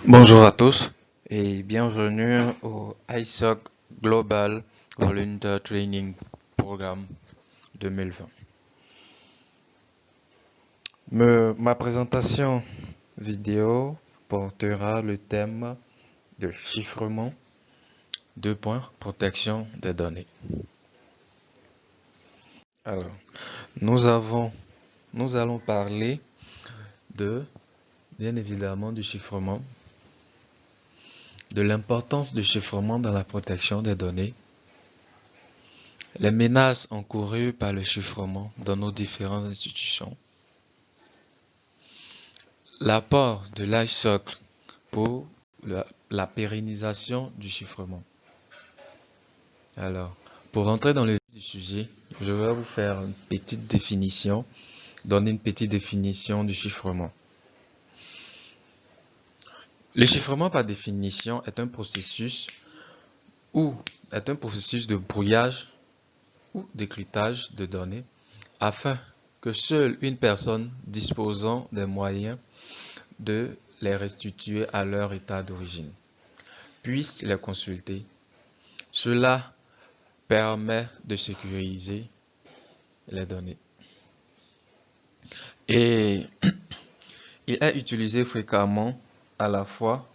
Bonjour à tous et bienvenue au ISOC Global Volunteer Training Programme 2020. Ma présentation vidéo portera le thème de chiffrement, protection des données. Alors, nous allons parler bien évidemment, du chiffrement, de l'importance du chiffrement dans la protection des données, les menaces encourues par le chiffrement dans nos différentes institutions, l'apport de l'ISOC pour la pérennisation du chiffrement. Alors, pour entrer dans le vif du sujet, je vais vous faire donner une petite définition du chiffrement. Le chiffrement, par définition, est un processus de brouillage ou décryptage de données afin que seule une personne disposant des moyens de les restituer à leur état d'origine puisse les consulter. Cela permet de sécuriser les données. Et il est utilisé fréquemment à la fois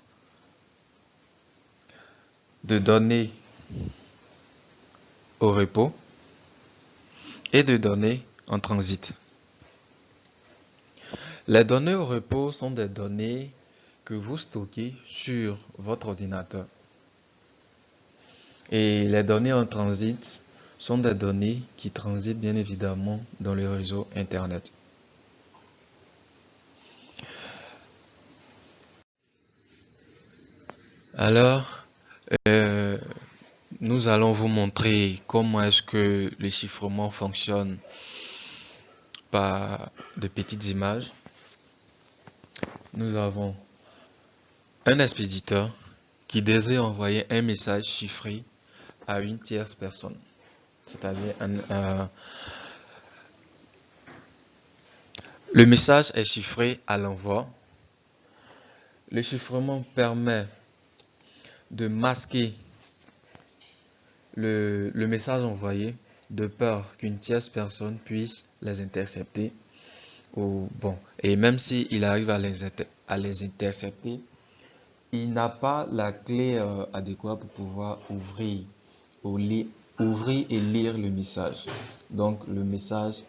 de données au repos et de données en transit. Les données au repos sont des données que vous stockez sur votre ordinateur. Et les données en transit sont des données qui transitent bien évidemment dans le réseau Internet. Alors, nous allons vous montrer comment est-ce que le chiffrement fonctionne par de petites images. Nous avons un expéditeur qui désire envoyer un message chiffré à une tierce personne, c'est-à-dire le message est chiffré à l'envoi. Le chiffrement permet de masquer le message envoyé de peur qu'une tierce personne puisse les intercepter. Et même s'il arrive à les intercepter, il n'a pas la clé adéquate pour pouvoir ouvrir et lire le message. Donc le message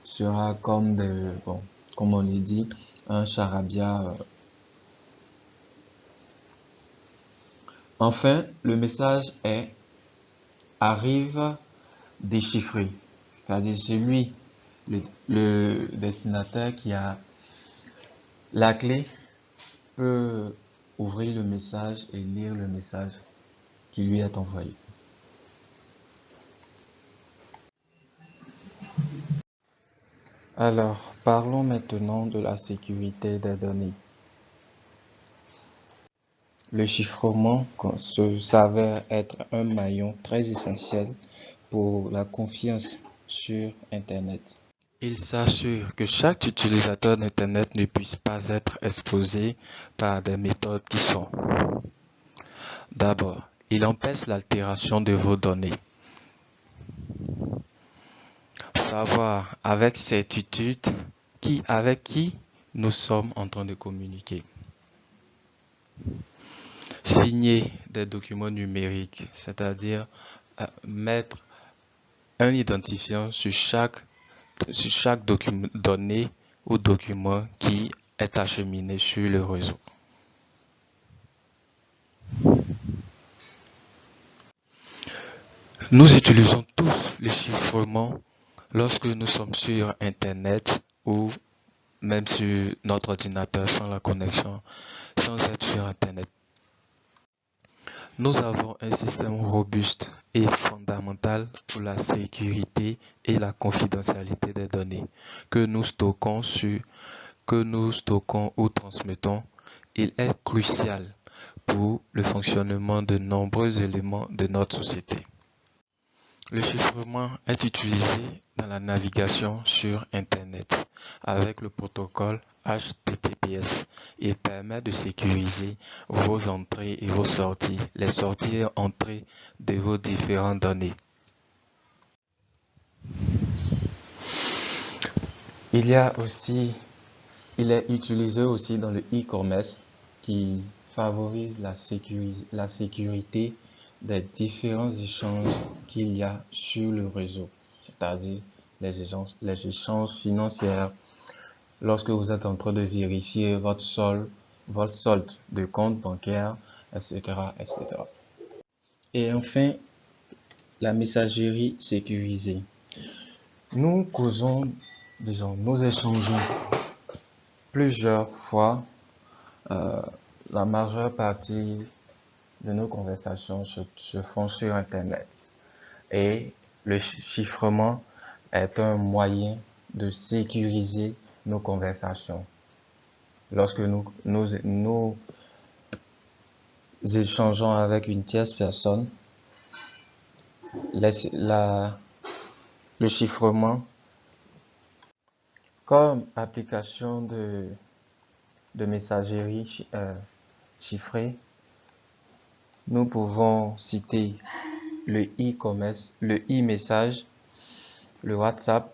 sera comme comme on l'a dit, un charabia. Enfin, le message arrive déchiffré, c'est-à-dire celui, le destinataire qui a la clé peut ouvrir le message et lire le message qui lui est envoyé. Alors, parlons maintenant de la sécurité des données. Le chiffrement s'avère être un maillon très essentiel pour la confiance sur Internet. Il s'assure que chaque utilisateur d'Internet ne puisse pas être exposé par des méthodes qui sont: d'abord, il empêche l'altération de vos données. Savoir avec certitude avec qui nous sommes en train de communiquer. Signer des documents numériques, c'est-à-dire mettre un identifiant sur chaque donnée ou document qui est acheminé sur le réseau. Nous utilisons tous le chiffrement lorsque nous sommes sur Internet ou même sur notre ordinateur sans la connexion, sans être sur Internet. Nous avons un système robuste et fondamental pour la sécurité et la confidentialité des données que nous stockons ou transmettons. Il est crucial pour le fonctionnement de nombreux éléments de notre société. Le chiffrement est utilisé dans la navigation sur Internet. avec le protocole HTTPS. Il permet de sécuriser vos entrées et vos sorties, les sorties et entrées de vos différentes données. Il est utilisé aussi dans le e-commerce qui favorise la sécurité des différents échanges qu'il y a sur le réseau, c'est-à-dire les échanges financiers, lorsque vous êtes en train de vérifier votre solde de compte bancaire, etc., etc. Et enfin, la messagerie sécurisée. Nous échangeons plusieurs fois. La majeure partie de nos conversations se font sur Internet. Et le chiffrement est un moyen de sécuriser nos conversations. Lorsque nous échangeons avec une tierce personne, le chiffrement comme application de messagerie chiffrée, nous pouvons citer le e-commerce, le e-message, le WhatsApp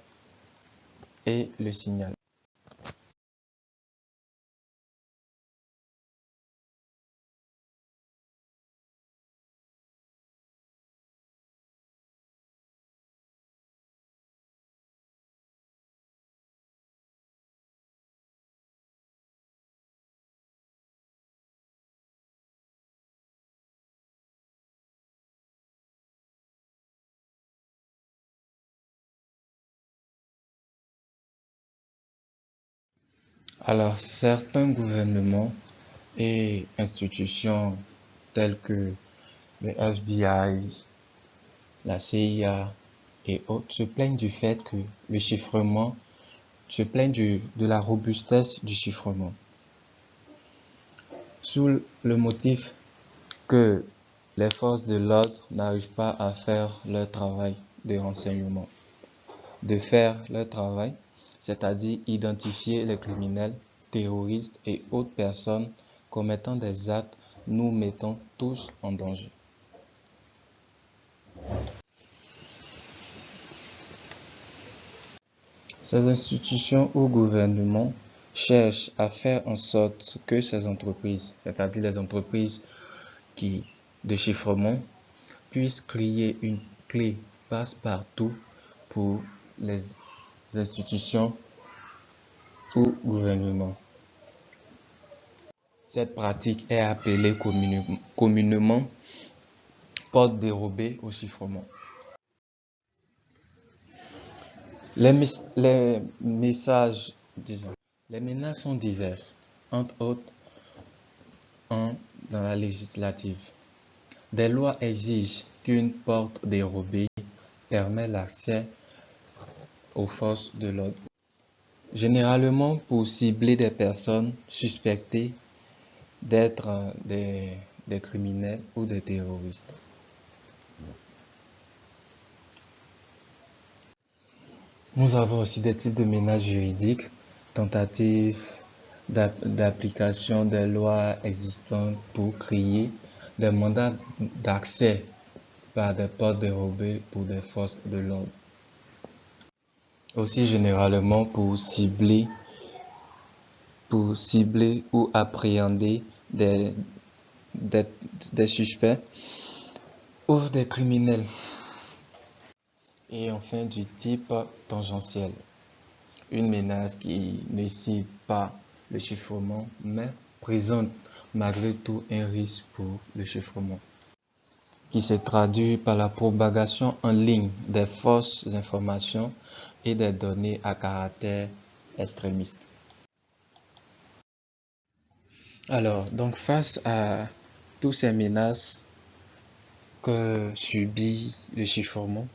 et le Signal. Alors, certains gouvernements et institutions telles que le FBI, la CIA et autres se plaignent du fait que le chiffrement, se plaignent de la robustesse du chiffrement, sous le motif que les forces de l'ordre n'arrivent pas à faire leur travail de renseignement, de faire leur travail, c'est-à-dire identifier les criminels, terroristes et autres personnes commettant des actes nous mettant tous en danger. Ces institutions ou gouvernements cherchent à faire en sorte que ces entreprises, c'est-à-dire les entreprises de chiffrement, puissent créer une clé passe-partout pour les institutions ou gouvernements. Cette pratique est appelée communément porte dérobée au chiffrement. Les menaces sont diverses, entre autres dans la législative. Des lois exigent qu'une porte dérobée permet l'accès aux forces de l'ordre, généralement pour cibler des personnes suspectées d'être des criminels ou des terroristes. Nous avons aussi des types de menaces juridiques, tentatives d'application des lois existantes pour créer des mandats d'accès par des portes dérobées pour des forces de l'ordre. Aussi généralement pour cibler ou appréhender des suspects ou des criminels. Et enfin du type tangentiel, une menace qui ne cible pas le chiffrement mais présente malgré tout un risque pour le chiffrement, qui se traduit par la propagation en ligne des fausses informations et des données à caractère extrémiste. Alors, donc face à toutes ces menaces que subit le chiffrement,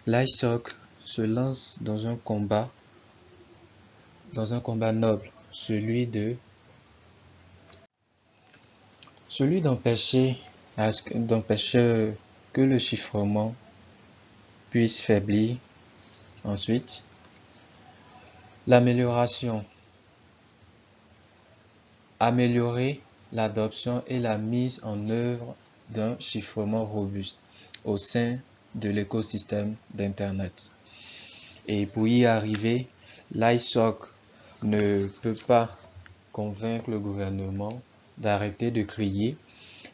l'ISOC se lance dans un combat noble, celui d'empêcher que le chiffrement puisse faiblir. Ensuite, L'amélioration. Améliorer l'adoption et la mise en œuvre d'un chiffrement robuste au sein de l'écosystème d'Internet. Et pour y arriver, l'ISOC ne peut pas convaincre le gouvernement d'arrêter de créer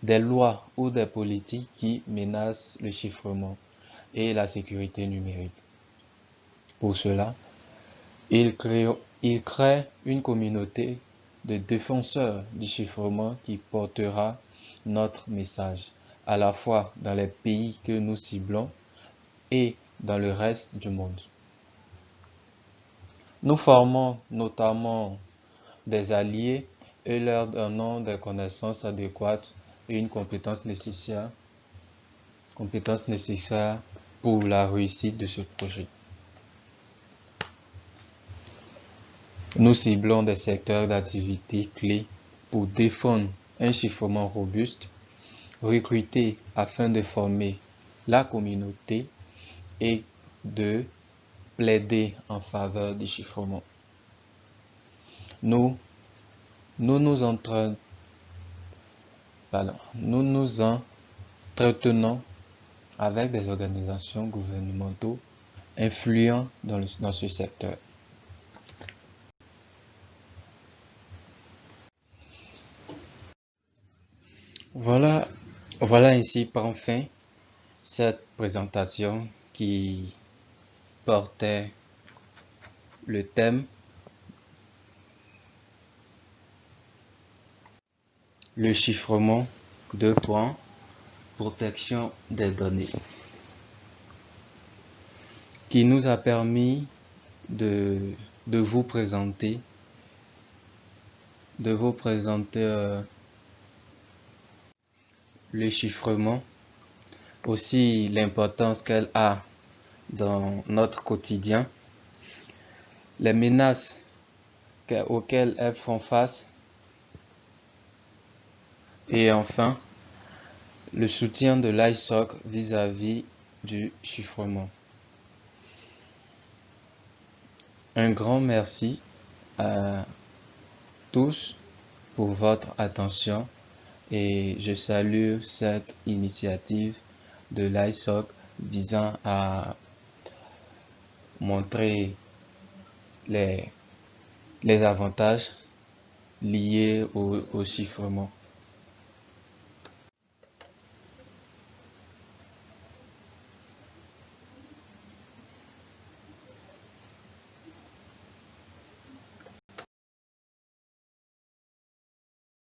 des lois ou des politiques qui menacent le chiffrement et la sécurité numérique. Pour cela, il crée une communauté de défenseurs du chiffrement qui portera notre message, à la fois dans les pays que nous ciblons et dans le reste du monde. Nous formons notamment des alliés et leur donnons des connaissances adéquates et une compétence nécessaire pour la réussite de ce projet. Nous ciblons des secteurs d'activité clés pour défendre un chiffrement robuste, recruter afin de former la communauté et de plaider en faveur du chiffrement. Nous nous entretenons avec des organisations gouvernementaux influents dans ce secteur. Voilà ainsi prend fin cette présentation qui portait le thème le chiffrement, protection des données, qui nous a permis de vous présenter le chiffrement, aussi l'importance qu'elle a dans notre quotidien, les menaces auxquelles elles font face, et enfin, le soutien de l'ISOC vis-à-vis du chiffrement. Un grand merci à tous pour votre attention et je salue cette initiative de l'ISOC visant à montrer les avantages liés au chiffrement.